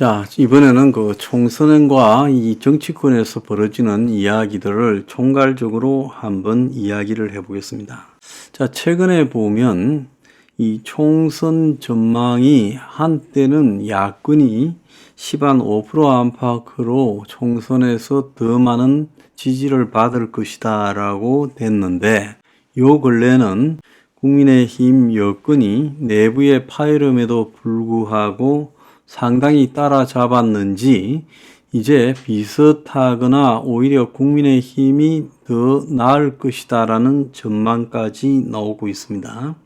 자, 이번에는 그 총선과 이 정치권에서 벌어지는 이야기들을 총괄적으로 한번 이야기를 해보겠습니다. 자, 최근에 보면 이 총선 전망이 한때는 야권이 10한 5% 안팎으로 총선에서 더 많은 지지를 받을 것이다 라고 됐는데, 요 근래는 국민의힘 여권이 내부의 파열음에도 불구하고 상당히 따라잡았는지 이제 비슷하거나 오히려 국민의힘이 더 나을 것이다라는 전망까지 나오고 있습니다.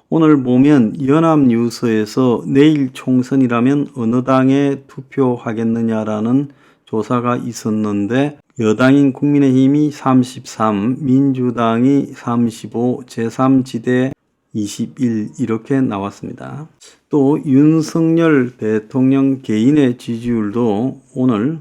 오늘 보면 연합뉴스에서 내일 총선이라면 어느 당에 투표하겠느냐라는 조사가 있었는데 여당인 국민의힘이 33, 민주당이 35, 제3지대 21 이렇게 나왔습니다. 또 윤석열 대통령 개인의 지지율도 오늘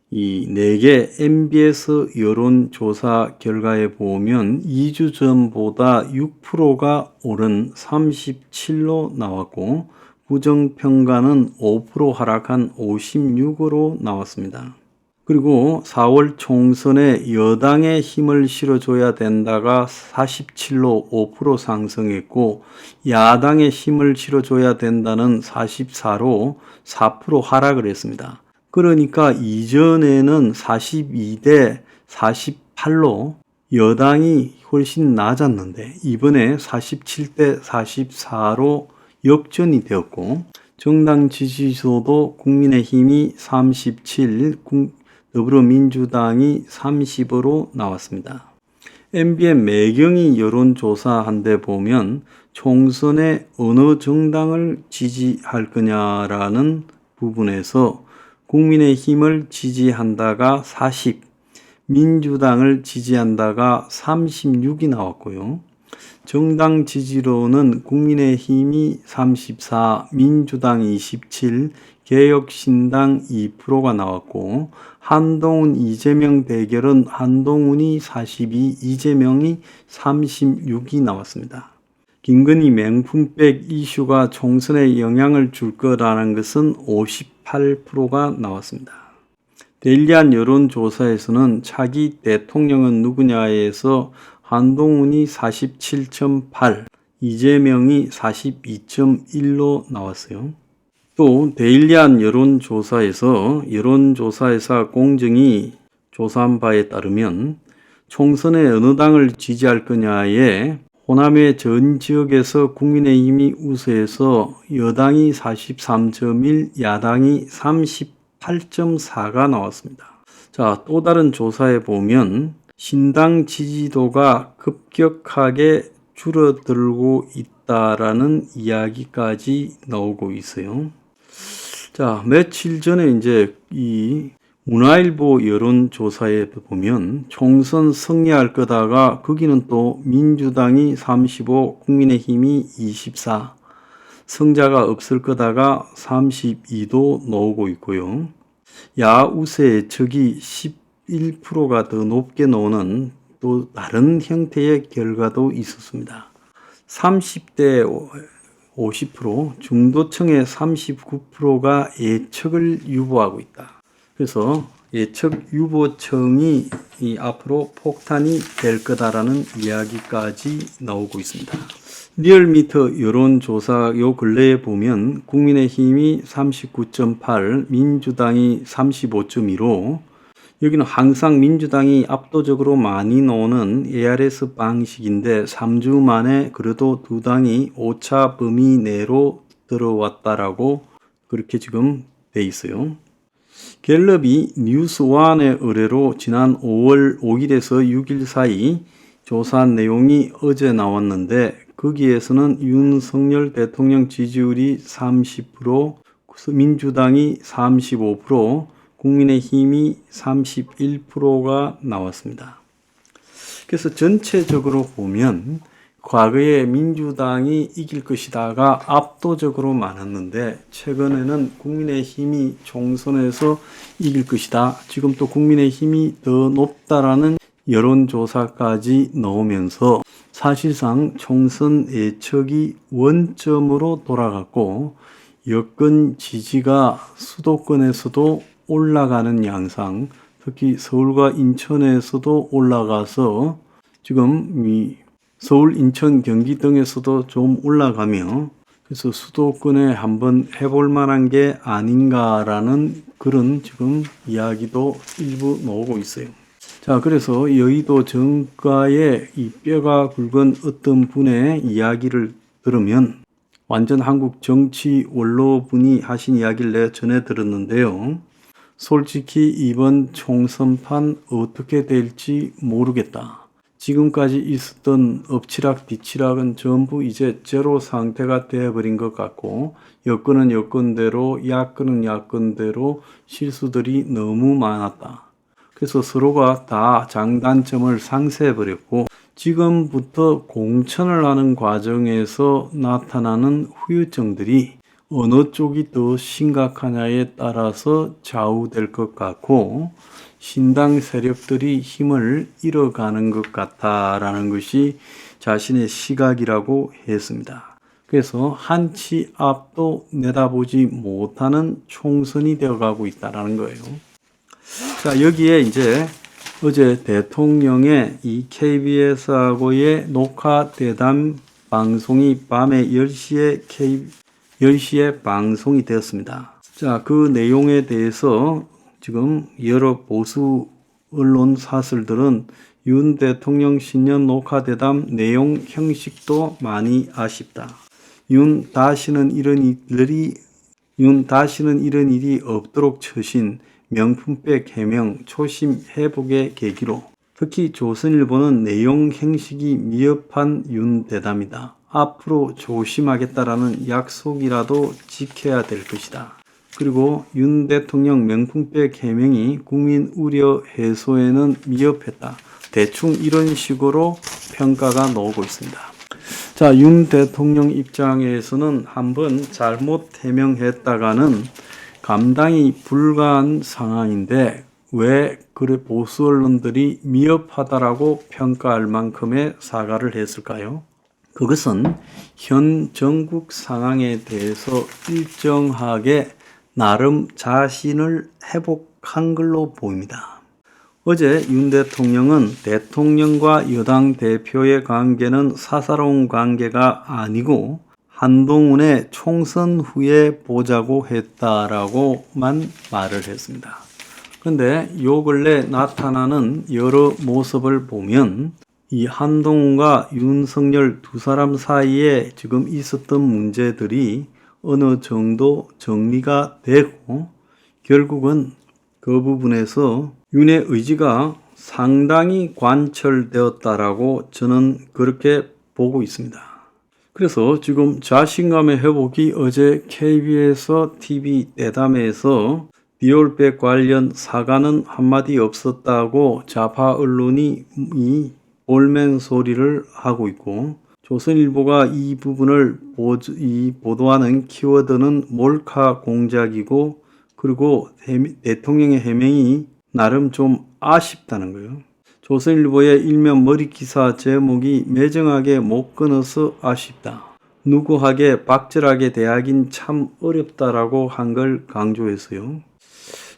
이 4개 MBS 여론조사 결과에 보면 2주 전보다 6%가 오른 37로 나왔고 부정평가는 5% 하락한 56으로 나왔습니다. 그리고 4월 총선에 여당에 힘을 실어줘야 된다가 47로 5% 상승했고 야당에 힘을 실어줘야 된다는 44로 4% 하락을 했습니다. 그러니까 이전에는 42대 48로 여당이 훨씬 낮았는데 이번에 47대 44로 역전이 되었고 정당 지지도도 국민의힘이 37, 더불어민주당이 30으로 나왔습니다. MBN 매경이 여론조사한 데 보면 총선에 어느 정당을 지지할 거냐라는 부분에서 국민의힘을 지지한다가 40, 민주당을 지지한다가 36이 나왔고요. 정당 지지로는 국민의힘이 34, 민주당 27, 개혁신당 2%가 나왔고 한동훈 이재명 대결은 한동훈이 42, 이재명이 36이 나왔습니다. 김건희 명품백 이슈가 총선에 영향을 줄 거라는 것은 58%가 나왔습니다. 데일리안 여론조사에서는 차기 대통령은 누구냐에서 한동훈이 47.8, 이재명이 42.1로 나왔어요. 또 데일리안 여론조사회사 공정이 조사한 바에 따르면 총선에 어느 당을 지지할 거냐에 호남의 전 지역에서 국민의힘이 우세해서 여당이 43.1, 야당이 38.4가 나왔습니다. 자, 또 다른 조사에 보면 신당 지지도가 급격하게 줄어들고 있다라는 이야기까지 나오고 있어요. 자, 며칠 전에 이제 이 문화일보 여론조사에 보면 총선 승리할 거다가 거기는 또 민주당이 35, 국민의힘이 24, 승자가 없을 거다가 32도 나오고 있고요. 야우세 예측이 11%가 더 높게 나오는 또 다른 형태의 결과도 있었습니다. 30대 50%, 중도층의 39%가 예측을 유보하고 있다. 그래서 예측 유보층이 앞으로 폭탄이 될 거다라는 이야기까지 나오고 있습니다. 리얼미터 여론조사 요 근래에 보면 국민의힘이 39.8, 민주당이 35.2로 여기는 항상 민주당이 압도적으로 많이 나오는 ARS 방식인데 3주 만에 그래도 두 당이 오차 범위 내로 들어왔다라고 그렇게 지금 돼 있어요. 갤럽이 뉴스원의 의뢰로 지난 5월 5일에서 6일 사이 조사한 내용이 어제 나왔는데 거기에서는 윤석열 대통령 지지율이 30%, 민주당이 35%, 국민의힘이 31%가 나왔습니다. 그래서 전체적으로 보면 과거에 민주당이 이길 것이다가 압도적으로 많았는데 최근에는 국민의힘이 총선에서 이길 것이다. 지금 또 국민의힘이 더 높다라는 여론조사까지 나오면서 사실상 총선 예측이 원점으로 돌아갔고 여권 지지가 수도권에서도 올라가는 양상, 특히 서울과 인천에서도 올라가서 지금 이 서울, 인천, 경기 등에서도 좀 올라가며 그래서 수도권에 한번 해볼 만한 게 아닌가라는 그런 지금 이야기도 일부 나오고 있어요. 자, 그래서 여의도 정가의 이 뼈가 굵은 어떤 분의 이야기를 들으면 완전 한국 정치 원로분이 하신 이야기를 내가 전해 들었는데요. 솔직히 이번 총선판 어떻게 될지 모르겠다. 지금까지 있었던 엎치락 뒤치락은 전부 이제 제로 상태가 되어버린 것 같고 여건은 여건대로 야건은 야건대로 실수들이 너무 많았다. 그래서 서로가 다 장단점을 상쇄해버렸고 지금부터 공천을 하는 과정에서 나타나는 후유증들이 어느 쪽이 더 심각하냐에 따라서 좌우될 것 같고 신당 세력들이 힘을 잃어가는 것 같다라는 것이 자신의 시각이라고 했습니다. 그래서 한치 앞도 내다보지 못하는 총선이 되어가고 있다라는 거예요. 자, 여기에 이제 어제 대통령의 이 KBS하고의 녹화 대담 방송이 밤에 10시에 방송이 되었습니다. 자, 그 내용에 대해서 지금 여러 보수 언론 사설들은 윤 대통령 신년 녹화 대담 내용 형식도 많이 아쉽다. 윤 다시는 이런 일이 없도록 처신, 명품백 해명, 초심 회복의 계기로 특히 조선일보는 내용 형식이 미흡한 윤 대담이다. 앞으로 조심하겠다라는 약속이라도 지켜야 될 것이다. 그리고 윤 대통령 명품백 해명이 국민 우려 해소에는 미흡했다. 대충 이런 식으로 평가가 나오고 있습니다. 자, 윤 대통령 입장에서는 한번 잘못 해명했다가는 감당이 불가한 상황인데 왜 그래 보수 언론들이 미흡하다라고 평가할 만큼의 사과를 했을까요? 그것은 현 전국 상황에 대해서 일정하게 나름 자신을 회복한 걸로 보입니다. 어제 윤 대통령은 대통령과 여당 대표의 관계는 사사로운 관계가 아니고 한동훈의 총선 후에 보자고 했다라고만 말을 했습니다. 그런데 요 근래 나타나는 여러 모습을 보면 이 한동훈과 윤석열 두 사람 사이에 지금 있었던 문제들이 어느 정도 정리가 되고 결국은 그 부분에서 윤의 의지가 상당히 관철되었다라고 저는 그렇게 보고 있습니다. 그래서 지금 자신감의 회복이 어제 KBS TV 대담회에서 비올백 관련 사과는 한마디 없었다고 좌파 언론이 이 볼멘 소리를 하고 있고 조선일보가 이 부분을 보도하는 키워드는 몰카 공작이고 그리고 대통령의 해명이 나름 좀 아쉽다는 거예요. 조선일보의 일면 머리기사 제목이 매정하게 못 끊어서 아쉽다. 누구하게 박절하게 대하긴 참 어렵다라고 한 걸 강조했어요.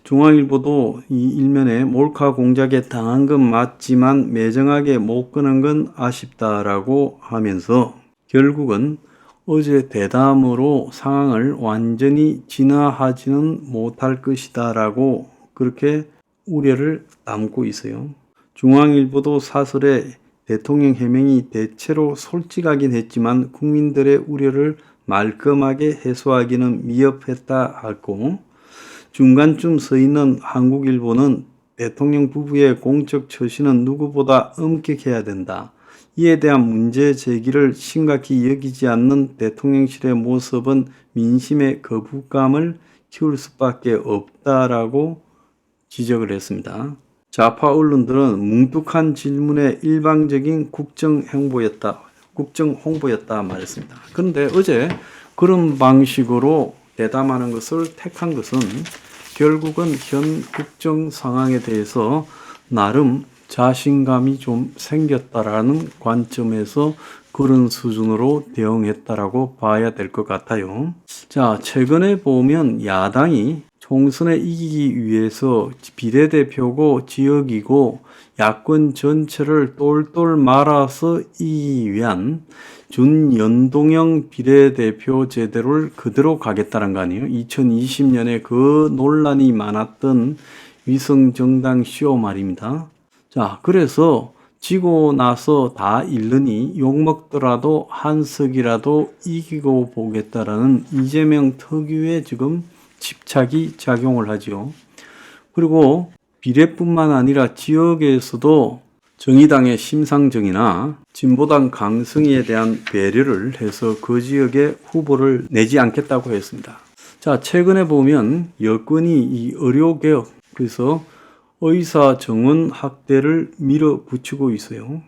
중앙일보도 이 일면에 몰카 공작에 당한 건 맞지만 매정하게 못 끄는 건 아쉽다라고 하면서 결국은 어제 대담으로 상황을 완전히 진화하지는 못할 것이다라고 그렇게 우려를 담고 있어요. 중앙일보도 사설에 대통령 해명이 대체로 솔직하긴 했지만 국민들의 우려를 말끔하게 해소하기는 미흡했다 하고 중간쯤 서 있는 한국일보는 대통령 부부의 공적 처신은 누구보다 엄격해야 된다. 이에 대한 문제 제기를 심각히 여기지 않는 대통령실의 모습은 민심의 거부감을 키울 수밖에 없다라고 지적을 했습니다. 좌파 언론들은 뭉툭한 질문에 일방적인 국정 홍보였다 말했습니다. 그런데 어제 그런 방식으로 대담하는 것을 택한 것은 결국은 현 국정 상황에 대해서 나름 자신감이 좀 생겼다라는 관점에서 그런 수준으로 대응했다라고 봐야 될 것 같아요. 자, 최근에 보면 야당이 총선에 이기기 위해서 비례대표고 지역이고 야권 전체를 똘똘 말아서 이기기 위한 준연동형 비례대표 제도를 그대로 가겠다는 거 아니에요. 2020년에 그 논란이 많았던 위성정당 쇼 말입니다. 자, 그래서 지고 나서 다 잃으니 욕먹더라도 한석이라도 이기고 보겠다라는 이재명 특유의 지금 집착이 작용을 하죠. 그리고 비례뿐만 아니라 지역에서도 정의당의 심상정이나 진보당 강승희에 대한 배려를 해서 그 지역에 후보를 내지 않겠다고 했습니다. 자, 최근에 보면 여권이 이 의료개혁, 그래서 의사 정원 확대를 밀어붙이고 있어요.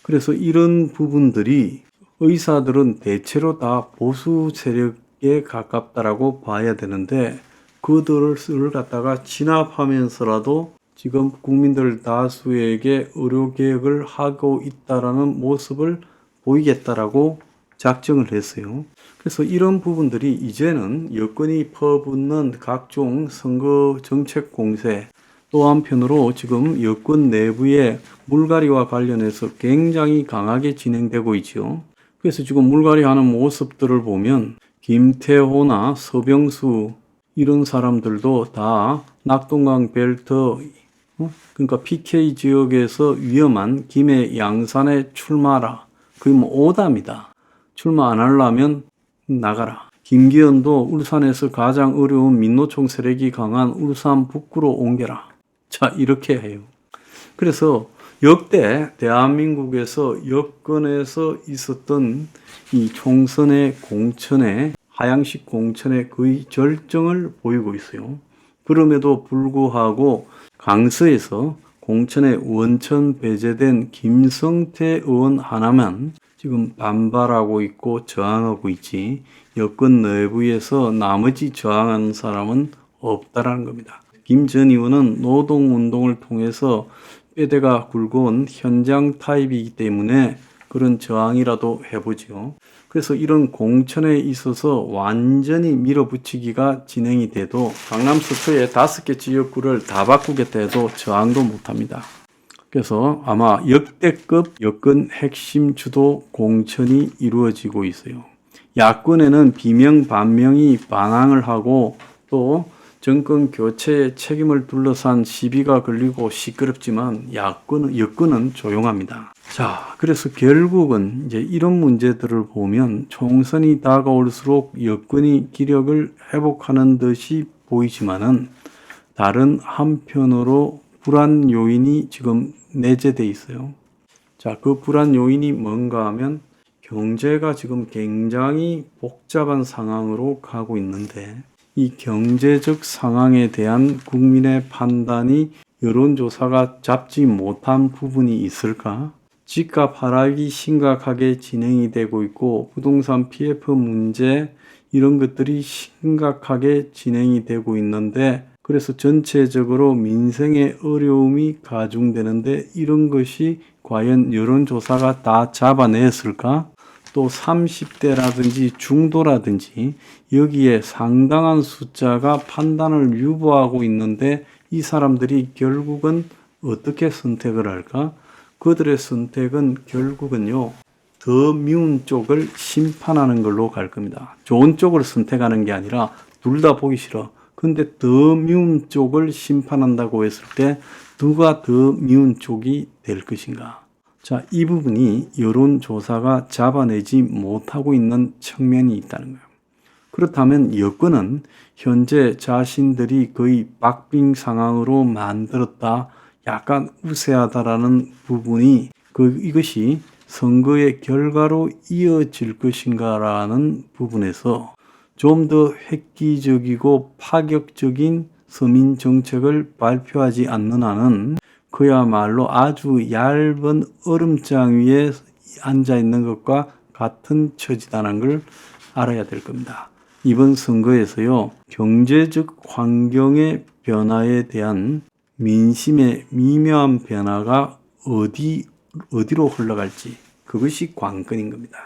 그래서 이런 부분들이 의사들은 대체로 다 보수 세력에 가깝다라고 봐야 되는데 그들을 갖다가 진압하면서라도 지금 국민들 다수에게 의료개혁을 하고 있다라는 모습을 보이겠다라고 작정을 했어요. 그래서 이런 부분들이 이제는 여건이 퍼붓는 각종 선거 정책 공세, 또 한편으로 지금 여권 내부의 물갈이와 관련해서 굉장히 강하게 진행되고 있죠. 그래서 지금 물갈이하는 모습들을 보면 김태호나 서병수 이런 사람들도 다 낙동강 벨트, 그러니까 PK 지역에서 위험한 김해 양산에 출마하라. 그게 뭐 오답니다. 출마 안 하려면 나가라. 김기현도 울산에서 가장 어려운 민노총 세력이 강한 울산 북구로 옮겨라. 자, 이렇게 해요. 그래서 역대 대한민국에서 여권에서 있었던 이 총선의 공천의 하향식 공천의 거의 절정을 보이고 있어요. 그럼에도 불구하고 강서에서 공천에 원천 배제된 김성태 의원 하나만 지금 반발하고 있고 저항하고 있지, 여권 내부에서 나머지 저항하는 사람은 없다라는 겁니다. 김 전 의원은 노동운동을 통해서 뼈대가 굵은 현장 타입이기 때문에 그런 저항이라도 해보죠. 그래서 이런 공천에 있어서 완전히 밀어붙이기가 진행이 돼도 강남 서초의 5개 지역구를 다 바꾸겠다 해도 저항도 못합니다. 그래서 아마 역대급 여권 핵심 주도 공천이 이루어지고 있어요. 야권에는 비명 반명이 반항을 하고 또 정권 교체의 책임을 둘러싼 시비가 걸리고 시끄럽지만 여권은 조용합니다. 자, 그래서 결국은 이제 이런 문제들을 보면 총선이 다가올수록 여권이 기력을 회복하는 듯이 보이지만은 다른 한편으로 불안 요인이 지금 내재돼 있어요. 자, 그 불안 요인이 뭔가 하면 경제가 지금 굉장히 복잡한 상황으로 가고 있는데 이 경제적 상황에 대한 국민의 판단이 여론조사가 잡지 못한 부분이 있을까? 집값 하락이 심각하게 진행이 되고 있고 부동산 PF 문제 이런 것들이 심각하게 진행이 되고 있는데 그래서 전체적으로 민생의 어려움이 가중되는데 이런 것이 과연 여론조사가 다 잡아냈을까? 또 30대라든지 중도라든지 여기에 상당한 숫자가 판단을 유보하고 있는데 이 사람들이 결국은 어떻게 선택을 할까? 그들의 선택은 결국은요, 더 미운 쪽을 심판하는 걸로 갈 겁니다. 좋은 쪽을 선택하는 게 아니라 둘 다 보기 싫어. 근데 더 미운 쪽을 심판한다고 했을 때 누가 더 미운 쪽이 될 것인가? 자, 이 부분이 여론조사가 잡아내지 못하고 있는 측면이 있다는 거예요. 그렇다면 여권은 현재 자신들이 거의 박빙 상황으로 만들었다, 약간 우세하다라는 부분이 이것이 선거의 결과로 이어질 것인가라는 부분에서 좀 더 획기적이고 파격적인 서민 정책을 발표하지 않는 한은 그야말로 아주 얇은 얼음장 위에 앉아 있는 것과 같은 처지다는 걸 알아야 될 겁니다. 이번 선거에서요, 경제적 환경의 변화에 대한 민심의 미묘한 변화가 어디로 흘러갈지, 그것이 관건인 겁니다.